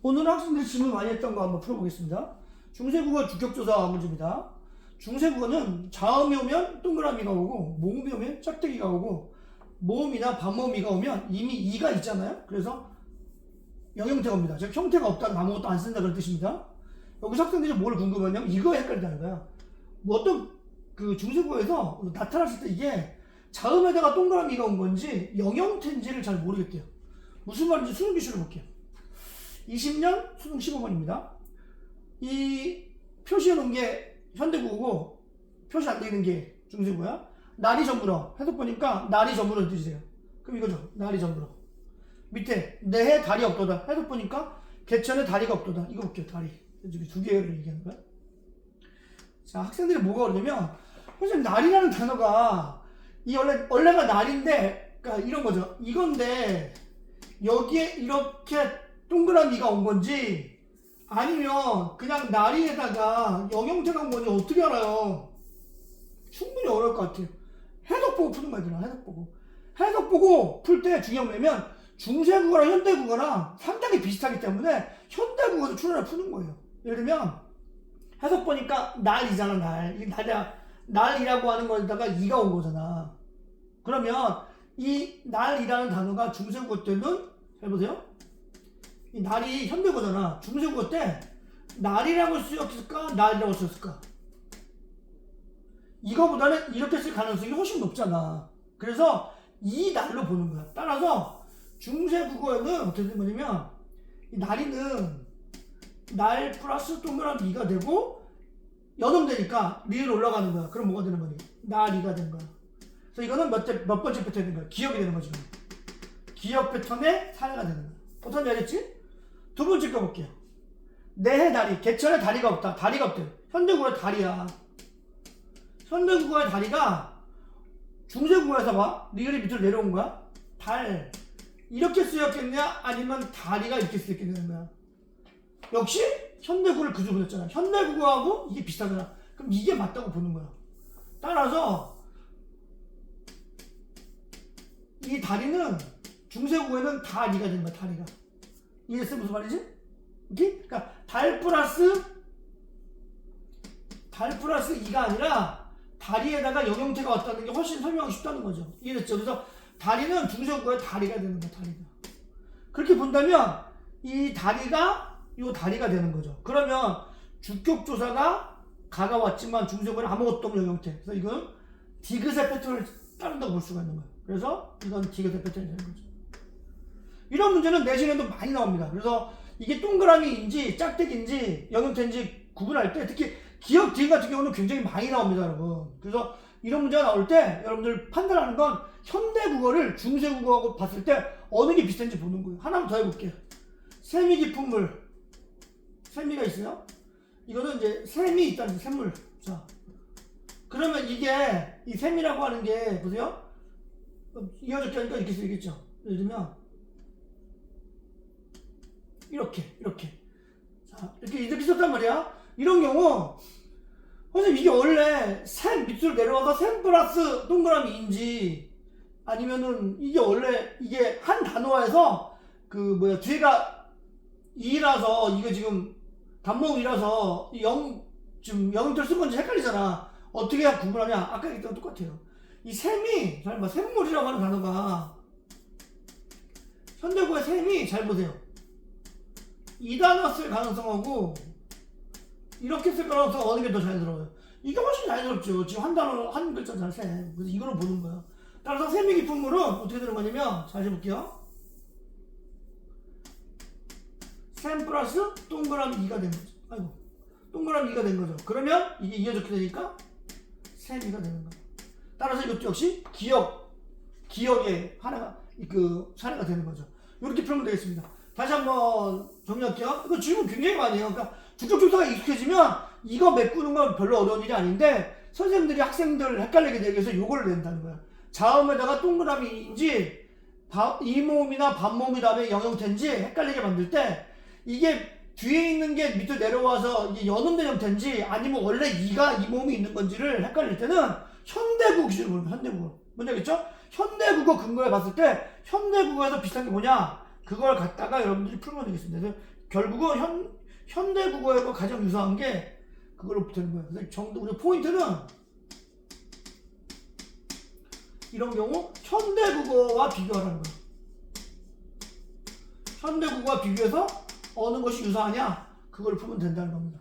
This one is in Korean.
오늘 학생들이 질문 많이 했던 거 한번 풀어보겠습니다. 중세국어 주격조사 문제입니다. 중세국어는 자음이 오면 동그라미가 오고 모음이 오면 짝대기가 오고 모음이나 반모음이가 오면 이미 이가 있잖아요. 그래서 영형태가 옵니다. 즉 형태가 없다는 아무것도 안 쓴다 그런 뜻입니다. 여기서 학생들이 뭘 궁금하냐면 이거에 헷갈린다는 거야. 뭐 어떤 그 중세국어에서 나타났을 때 이게 자음에다가 동그라미가 온 건지 영형태인지를 잘 모르겠대요. 무슨 말인지 수능 기출을 볼게요. 20년 수능 15번입니다. 이 표시해 놓은 게 현대국어고 표시 안 되는 게 중세국어야. 날이 저물어 해석 보니까 날이 저물어 뜻이세요. 그럼 이거죠. 날이 저물어. 밑에 내해 달이 없도다 해석 보니까 개천에 다리가 없도다. 이거 볼게요. 다리. 두 개를 얘기하는 거야. 자, 학생들이 뭐가 어려냐면 선생님 날이라는 단어가 이 원래가 날인데 그러니까 이런 거죠. 이건데 여기에 이렇게 동그라미가 온 건지 아니면 그냥 나리에다가 영형태가 온 건지 어떻게 알아요? 충분히 어려울 것 같아요. 해석 보고 푸는 거야. 해석 보고. 해석 보고 풀 때 중요한 거냐면 중세국어랑 현대국어랑 상당히 비슷하기 때문에 현대국어도 출연을 푸는 거예요. 예를 들면 해석 보니까 날이잖아. 날. 이 날이라고 하는 거에다가 이가 온 거잖아. 그러면 이 날이라는 단어가 중세국어 때는 해보세요. 이 날이 현대국어잖아. 중세국어 때 날이라고 쓰였을까? 날이라고 쓰였을까? 이거보다는 이렇게 쓸 가능성이 훨씬 높잖아. 그래서 이 날로 보는 거야. 따라서 중세국어에는 어떻게 되는 거냐면 이 날이는 날 플러스 동그라미 이가 되고 연음되니까 리를 올라가는 거야. 그럼 뭐가 되는 거니? 날이가 되는 거야. 그래서 이거는 몇 번째 패턴인 거야? 기억이 되는 거지. 기억 패턴의 사례가 되는 거야. 어떻게 알겠지? 두 번째 거 볼게요. 내해 다리, 개천에 다리가 없다. 다리가 없대요. 현대국어의 다리야. 현대국어의 다리가 중세국어에서 봐. 리을이 밑으로 내려온 거야. 달. 이렇게 쓰였겠냐? 아니면 다리가 이렇게 쓰였겠냐는 거야. 역시 현대국어를 그저 보냈잖아. 현대국어하고 이게 비슷하잖아. 그럼 이게 맞다고 보는 거야. 따라서 이 다리는 중세국어에는 다리가 되는 거야. 다리가. 이해했어? 무슨 말이지? 오케이? 그러니까 달 플러스 2가 아니라 다리에다가 영형태가 왔다는 게 훨씬 설명하기 쉽다는 거죠. 이해됐죠? 그래서 다리는 중세국어의 다리가 되는 거야. 다리가. 그렇게 본다면 이 다리가 요 다리가 되는 거죠. 그러면 주격조사가 가가 왔지만 중세국어는 아무것도 없는 영형태. 그래서 이건 디귿의 패턴을 따른다고 볼 수가 있는 거예요. 그래서 이건 디귿의 패턴이 되는 거죠. 이런 문제는 내신에도 많이 나옵니다. 그래서 이게 동그라미인지 짝대기인지 영형태인지 구분할 때 특히 기억 디귿 같은 경우는 굉장히 많이 나옵니다, 여러분. 그래서 이런 문제가 나올 때 여러분들 판단하는 건 현대국어를 중세국어하고 봤을 때 어느 게 비슷한지 보는 거예요. 하나만 더 해볼게요. 샘이 깊은 물. 샘이가 있어요. 이거는 이제 샘이 있다는 샘물. 자, 그러면 이게 이 샘이라고 하는 게 보세요. 이어졌게 하니까 이렇게 쓰이겠죠. 예를 들면 이렇게 자, 이렇게 썼단 말이야. 이런 경우 선생님 이게 원래 샘 밑으로 내려와서 샘 플러스 동그라미인지 아니면은 이게 원래 이게 한 단어에서 뒤에가 2라서 이게 지금 단모음이라서 지금 영음태를 쓴 건지 헷갈리잖아. 어떻게 해야 구분하냐? 아까 얘기했던 거 똑같아요. 이 샘이 잘 봐. 샘물이라고 하는 단어가 현대국어의 샘이 잘 보세요. 이 단어 쓸 가능성하고 이렇게 쓸 가능성 어느 게 더 자연스러워요? 이게 훨씬 자연스럽죠. 지금 한 단어 한 글자잖아. 샘. 그래서 이거를 보는 거야. 따라서 샘이 깊은 물은 어떻게 되는 거냐면 잘 해볼게요. 샘 플러스 동그라미 2가 된 거죠. 아이고, 동그라미 2가 된 거죠. 그러면 이게 이어졌게 되니까 샘 2가 되는 거예요. 따라서 이것도 역시 기억의 하나가 사례가 되는 거죠. 이렇게 풀면 되겠습니다. 다시 한번 정리할게요. 이거 질문 굉장히 많이 해요. 그러니까 주격조사가 익숙해지면 이거 메꾸는 건 별로 어려운 일이 아닌데 선생님들이 학생들 헷갈리게 되기 위해서 요거를 낸다는 거야. 자음에다가 동그라미인지 이모음이나 반모음이 다음에 영형태인지 헷갈리게 만들 때 이게 뒤에 있는 게 밑으로 내려와서 이게 연음된 형태인지 아니면 원래 이가 이모음이 있는 건지를 헷갈릴 때는 현대국어 기준으로 보는 거예요. 현대국어. 뭔지 알겠죠? 현대국어 근거에 봤을 때 현대국어에서 비슷한 게 뭐냐? 그걸 갖다가 여러분들이 풀면 되겠습니다. 그래서 결국은 현대국어하고 가장 유사한 게 그걸로 붙는 거예요. 그래서 정도 우리 포인트는 이런 경우 현대국어와 비교하라는 거예요. 현대국어와 비교해서 어느 것이 유사하냐 그걸 풀면 된다는 겁니다.